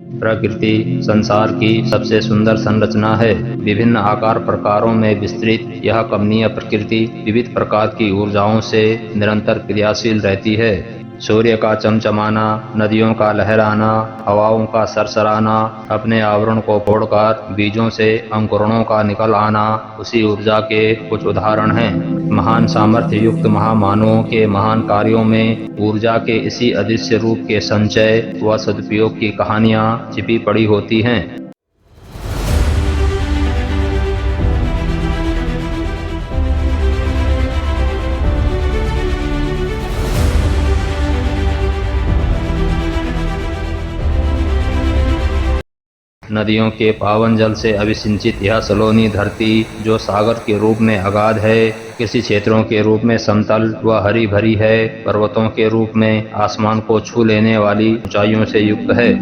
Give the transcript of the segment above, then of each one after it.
प्रकृति संसार की सबसे सुंदर संरचना है। विभिन्न आकार प्रकारों में विस्तृत यह कमनीय प्रकृति विविध प्रकार की ऊर्जाओं से निरंतर क्रियाशील रहती है। सूर्य का चमचमाना, नदियों का लहराना, हवाओं का सरसराना, अपने आवरण को फोड़कर बीजों से अंकुरणों का निकल आना उसी ऊर्जा के कुछ उदाहरण हैं। महान सामर्थ्य युक्त महामानवों के महान कार्यों में ऊर्जा के इसी अदृश्य रूप के संचय व सदुपयोग की कहानियां छिपी पड़ी होती हैं। नदियों के पावन जल से अभिसिंचित यह सलोनी धरती जो सागर के रूप में अगाध है, कृषि क्षेत्रों के रूप में समतल व हरी भरी है, पर्वतों के रूप में आसमान को छू लेने वाली ऊंचाइयों से युक्त है।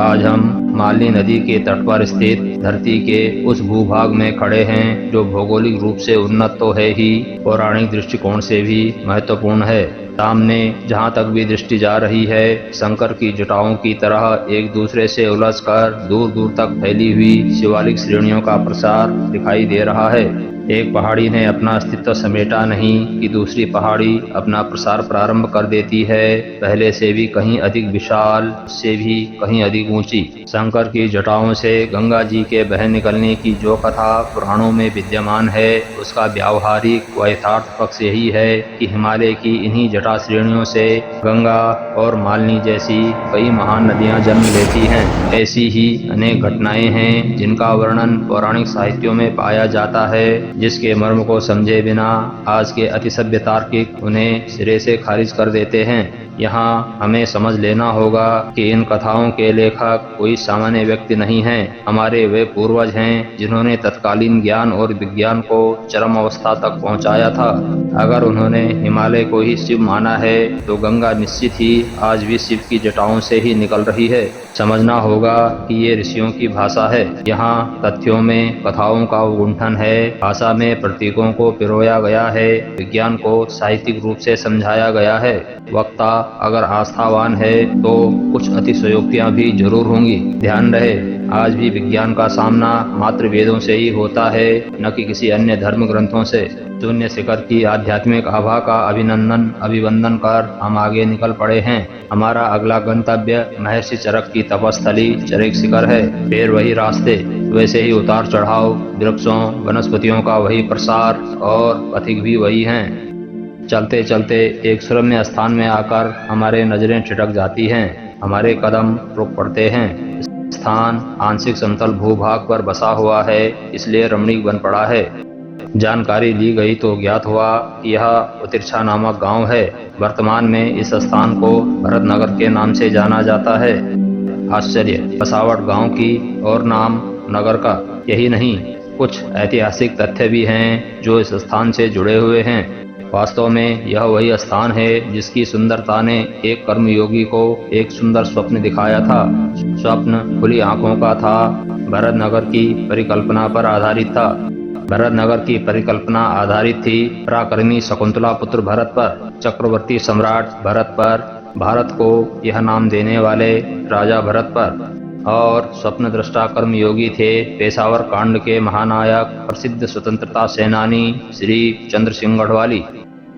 आज हम मालनी नदी के तट पर स्थित धरती के उस भूभाग में खड़े हैं जो भौगोलिक रूप से उन्नत तो है ही, पौराणिक दृष्टिकोण से भी महत्वपूर्ण है। सामने जहाँ तक भी दृष्टि जा रही है, शंकर की जटाओं की तरह एक दूसरे से उलझकर दूर दूर तक फैली हुई शिवालिक श्रेणियों का प्रसार दिखाई दे रहा है। एक पहाड़ी ने अपना अस्तित्व समेटा नहीं कि दूसरी पहाड़ी अपना प्रसार प्रारंभ कर देती है, पहले से भी कहीं अधिक विशाल, उससे भी कहीं अधिक ऊंची। शंकर की जटाओं से गंगा जी के बह निकलने की जो कथा पुराणों में विद्यमान है, उसका व्यावहारिक व यथार्थ पक्ष यही है कि हिमालय की इन्हीं जटा श्रेणियों से गंगा और मालनी जैसी कई महान नदियां जन्म लेती हैं। ऐसी ही अनेक घटनाएं हैं जिनका वर्णन पौराणिक साहित्यों में पाया जाता है, जिसके मर्म को समझे बिना आज के अतिसभ्य तार्किक उन्हें सिरे से खारिज कर देते हैं। यहाँ हमें समझ लेना होगा कि इन कथाओं के लेखक कोई सामान्य व्यक्ति नहीं हैं, हमारे वे पूर्वज हैं जिन्होंने तत्कालीन ज्ञान और विज्ञान को चरम अवस्था तक पहुँचाया था। अगर उन्होंने हिमालय को ही शिव माना है तो गंगा निश्चित ही आज भी शिव की जटाओं से ही निकल रही है। समझना होगा कि ये ऋषियों की भाषा है। यहाँ तथ्यों में कथाओं का गुंठन है, भाषा में प्रतीकों को पिरोया गया है, विज्ञान को साहित्यिक रूप से समझाया गया है। वक्ता अगर आस्थावान है तो कुछ अतिशयोक्तियां भी जरूर होंगी। ध्यान रहे, आज भी विज्ञान का सामना मात्र वेदों से ही होता है, न कि किसी अन्य धर्म ग्रंथों से। शून्य शिखर की आध्यात्मिक आभा का अभिवंदन कर हम आगे निकल पड़े हैं। हमारा अगला गंतव्य महर्षि चरक की तपस्थली चरक शिखर है। फिर वही रास्ते, वैसे ही उतार चढ़ाव, वृक्षों वनस्पतियों का वही प्रसार और पथिक भी वही हैं। चलते चलते एक सुरम्य स्थान में आकर हमारे नजरें ठिठक जाती हैं, हमारे कदम रुक पड़ते हैं। स्थान आंशिक समतल भूभाग पर बसा हुआ है, इसलिए रमणीक बन पड़ा है। जानकारी ली गई तो ज्ञात हुआ कि यह उतिरछा नामक गांव है। वर्तमान में इस स्थान को भरतनगर के नाम से जाना जाता है। आश्चर्य, बसावट गांव की और नाम नगर का। यही नहीं, कुछ ऐतिहासिक तथ्य भी हैं जो इस स्थान से जुड़े हुए हैं। वास्तव में यह वही स्थान है जिसकी सुंदरता ने एक कर्मयोगी को एक सुंदर स्वप्न दिखाया था। स्वप्न खुली आंखों का था, भरतनगर की परिकल्पना पर आधारित था। भरतनगर की परिकल्पना आधारित थी पराक्रमी शकुंतला पुत्र भरत पर, चक्रवर्ती सम्राट भरत पर, भारत को यह नाम देने वाले राजा भरत पर। और स्वप्न दृष्टा कर्मयोगी थे पेशावर कांड के महानायक प्रसिद्ध स्वतंत्रता सेनानी श्री चंद्र सिंह गढ़वाली।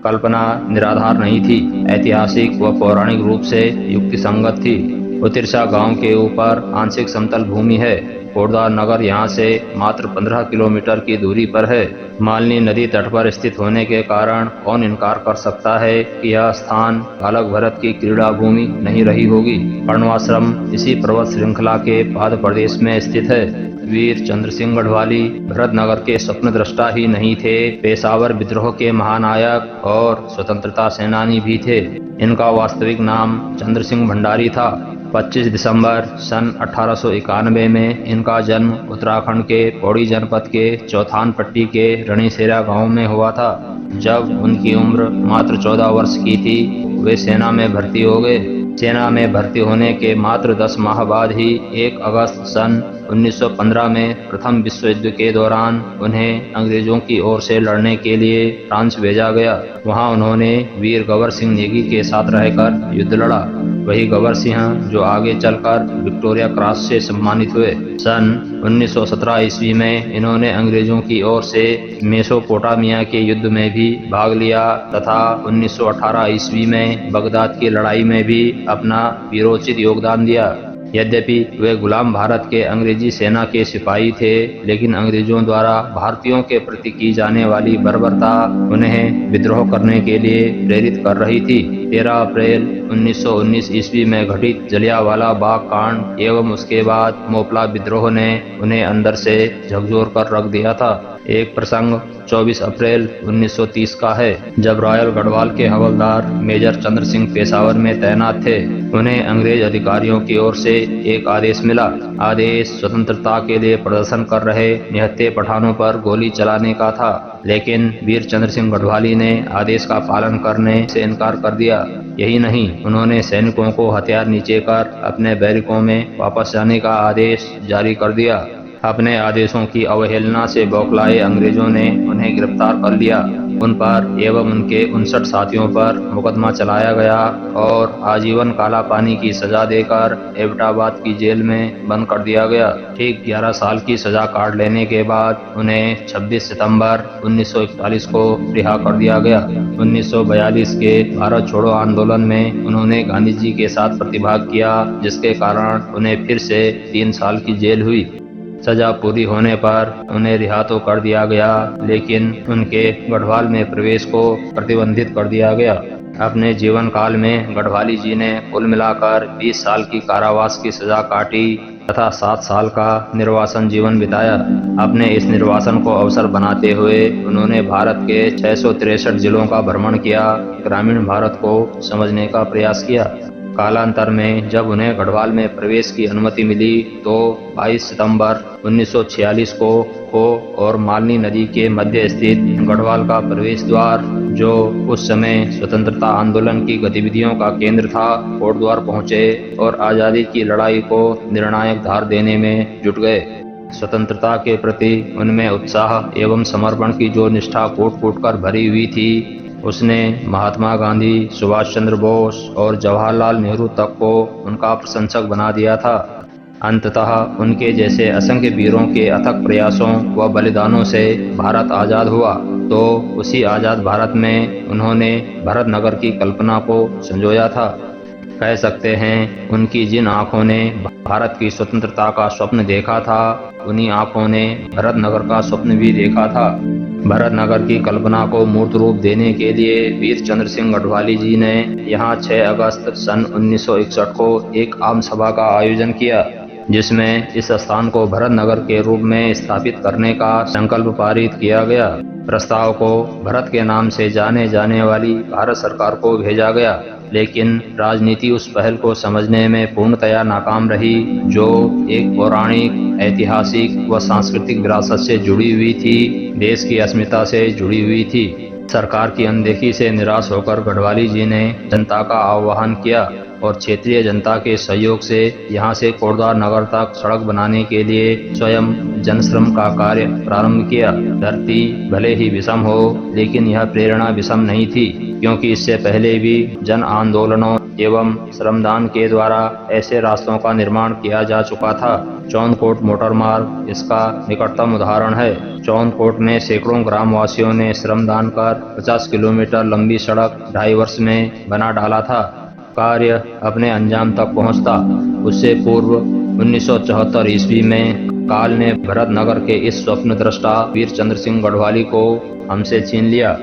कल्पना निराधार नहीं थी, ऐतिहासिक व पौराणिक रूप से युक्ति संगत थी। उतिरछा गांव के ऊपर आंशिक समतल भूमि है। कोटद्वार नगर यहाँ से मात्र 15 किलोमीटर की दूरी पर है। मालनी नदी तट पर स्थित होने के कारण कौन इनकार कर सकता है कि यह स्थान बालक भरत की क्रीड़ा भूमि नहीं रही होगी। पर्णवाश्रम इसी पर्वत श्रृंखला के पाद प्रदेश में स्थित है। वीर चंद्र सिंह गढ़वाली भरतनगर के स्वप्न दृष्टा ही नहीं थे, पेशावर विद्रोह के महानायक और स्वतंत्रता सेनानी भी थे। इनका वास्तविक नाम चंद्र सिंह भंडारी था। 25 दिसंबर सन 1891 में इनका जन्म उत्तराखंड के पौड़ी जनपद के चौथान पट्टी के रणीसेरा गांव में हुआ था। जब उनकी उम्र मात्र 14 वर्ष की थी, वे सेना में भर्ती हो गए। सेना में भर्ती होने के मात्र 10 माह बाद ही 1 अगस्त सन 1915 में प्रथम विश्व युद्ध के दौरान उन्हें अंग्रेजों की ओर से लड़ने के लिए फ्रांस भेजा गया। वहां उन्होंने वीर गबर सिंह नेगी के साथ रहकर युद्ध लड़ा। वही गबर सिंह जो आगे चलकर विक्टोरिया क्रॉस से सम्मानित हुए। सन 1917 ईस्वी में इन्होंने अंग्रेजों की ओर से मेसोपोटामिया के युद्ध में भी भाग लिया तथा 1918 ईस्वी में बगदाद की लड़ाई में भी अपना वीरोचित योगदान दिया। यद्यपि वे गुलाम भारत के अंग्रेजी सेना के सिपाही थे, लेकिन अंग्रेजों द्वारा भारतीयों के प्रति की जाने वाली बर्बरता उन्हें विद्रोह करने के लिए प्रेरित कर रही थी। 13 अप्रैल 1919 ईस्वी में घटित जलियांवाला बाग कांड एवं उसके बाद मोपला विद्रोह ने उन्हें अंदर से झकझोर कर रख दिया था। एक प्रसंग 24 अप्रैल 1930 का है, जब रॉयल गढ़वाल के हवलदार मेजर चंद्र सिंह पेशावर में तैनात थे। उन्हें अंग्रेज अधिकारियों की ओर से एक आदेश मिला। आदेश स्वतंत्रता के लिए प्रदर्शन कर रहे निहत्थे पठानों पर गोली चलाने का था, लेकिन वीर चंद्र सिंह गढ़वाली ने आदेश का पालन करने से इनकार कर दिया। यही नहीं, उन्होंने सैनिकों को हथियार नीचे कर अपने बैरिकों में वापस जाने का आदेश जारी कर दिया। अपने आदेशों की अवहेलना से बौखलाए अंग्रेजों ने उन्हें गिरफ्तार कर लिया। उन पर एवं उनके 59 साथियों पर मुकदमा चलाया गया और आजीवन काला पानी की सजा देकर एबटाबाद की जेल में बंद कर दिया गया। ठीक 11 साल की सजा काट लेने के बाद उन्हें 26 सितंबर 1941 को रिहा कर दिया गया। 1942 के भारत छोड़ो आंदोलन में उन्होंने गांधी जी के साथ प्रतिभाग किया, जिसके कारण उन्हें फिर से 3 साल की जेल हुई। सजा पूरी होने पर उन्हें रिहा तो कर दिया गया, लेकिन उनके गढ़वाल में प्रवेश को प्रतिबंधित कर दिया गया। अपने जीवन काल में गढ़वाली जी ने कुल मिलाकर 20 साल की कारावास की सजा काटी तथा 7 साल का निर्वासन जीवन बिताया। अपने इस निर्वासन को अवसर बनाते हुए उन्होंने भारत के 663 जिलों का भ्रमण किया, ग्रामीण भारत को समझने का प्रयास किया। कालांतर में जब उन्हें गढ़वाल में प्रवेश की अनुमति मिली तो 22 सितंबर 1946 को और मालनी नदी के मध्य स्थित गढ़वाल का प्रवेश द्वार, जो उस समय स्वतंत्रता आंदोलन की गतिविधियों का केंद्र था, कोटद्वार पहुंचे और आजादी की लड़ाई को निर्णायक धार देने में जुट गए। स्वतंत्रता के प्रति उनमें उत्साह एवं समर्पण की जो निष्ठा कूट कूट कर भरी हुई थी, उसने महात्मा गांधी, सुभाष चंद्र बोस और जवाहरलाल नेहरू तक को उनका प्रशंसक बना दिया था। अंततः उनके जैसे असंख्य वीरों के अथक प्रयासों व बलिदानों से भारत आज़ाद हुआ, तो उसी आज़ाद भारत में उन्होंने भरत नगर की कल्पना को संजोया था। कह सकते हैं, उनकी जिन आंखों ने भारत की स्वतंत्रता का स्वप्न देखा था, उन्हीं आंखों ने भरत नगर का स्वप्न भी देखा था। भरत नगर की कल्पना को मूर्त रूप देने के लिए वीर चंद्र सिंह गढ़वाली जी ने यहाँ 6 अगस्त सन 1961 को एक आम सभा का आयोजन किया, जिसमें इस स्थान को भरत नगर के रूप में स्थापित करने का संकल्प पारित किया गया। प्रस्ताव को भरत के नाम से जाने जाने वाली भारत सरकार को भेजा गया, लेकिन राजनीति उस पहल को समझने में पूर्णतया नाकाम रही, जो एक पौराणिक, ऐतिहासिक व सांस्कृतिक विरासत से जुड़ी हुई थी, देश की अस्मिता से जुड़ी हुई थी। सरकार की अनदेखी से निराश होकर गढ़वाली जी ने जनता का आह्वान किया और क्षेत्रीय जनता के सहयोग से यहाँ से कोटद्वार नगर तक सड़क बनाने के लिए स्वयं जनश्रम का कार्य प्रारंभ किया। धरती भले ही विषम हो, लेकिन यह प्रेरणा विषम नहीं थी, क्योंकि इससे पहले भी जन आंदोलनों एवं श्रमदान के द्वारा ऐसे रास्तों का निर्माण किया जा चुका था। चौंदकोट मोटर मार्ग इसका निकटतम उदाहरण है। चौंदकोट में सैकड़ों ग्रामवासियों ने श्रमदान कर 50 किलोमीटर लंबी सड़क 2.5 वर्ष में बना डाला था। कार्य अपने अंजाम तक पहुंचता। उससे पूर्व 1974 ईस्वी में काल ने भरत नगर के इस स्वप्न दृष्टा वीर चंद्र सिंह गढ़वाली को हमसे छीन लिया।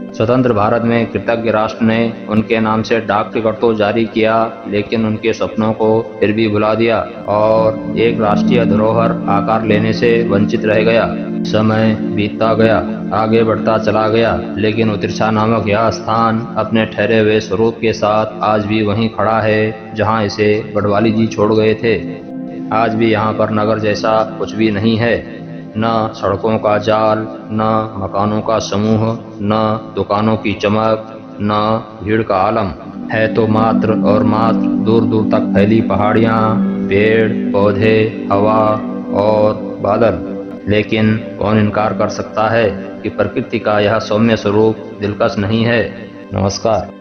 स्वतंत्र भारत में कृतज्ञ राष्ट्र ने उनके नाम से डाक टिकट तो जारी किया, लेकिन उनके सपनों को फिर भी भुला दिया और एक राष्ट्रीय धरोहर आकार लेने से वंचित रह गया। समय बीतता गया, आगे बढ़ता चला गया, लेकिन उतिरछा नामक यह स्थान अपने ठहरे हुए स्वरूप के साथ आज भी वहीं खड़ा है, जहां इसे गढ़वाली जी छोड़ गए थे। आज भी यहाँ पर नगर जैसा कुछ भी नहीं है, न सड़कों का जाल, न मकानों का समूह, न दुकानों की चमक, न भीड़ का आलम है, तो मात्र और मात्र दूर दूर तक फैली पहाड़ियाँ, पेड़ पौधे, हवा और बादल। लेकिन कौन इनकार कर सकता है कि प्रकृति का यह सौम्य स्वरूप दिलकश नहीं है। नमस्कार।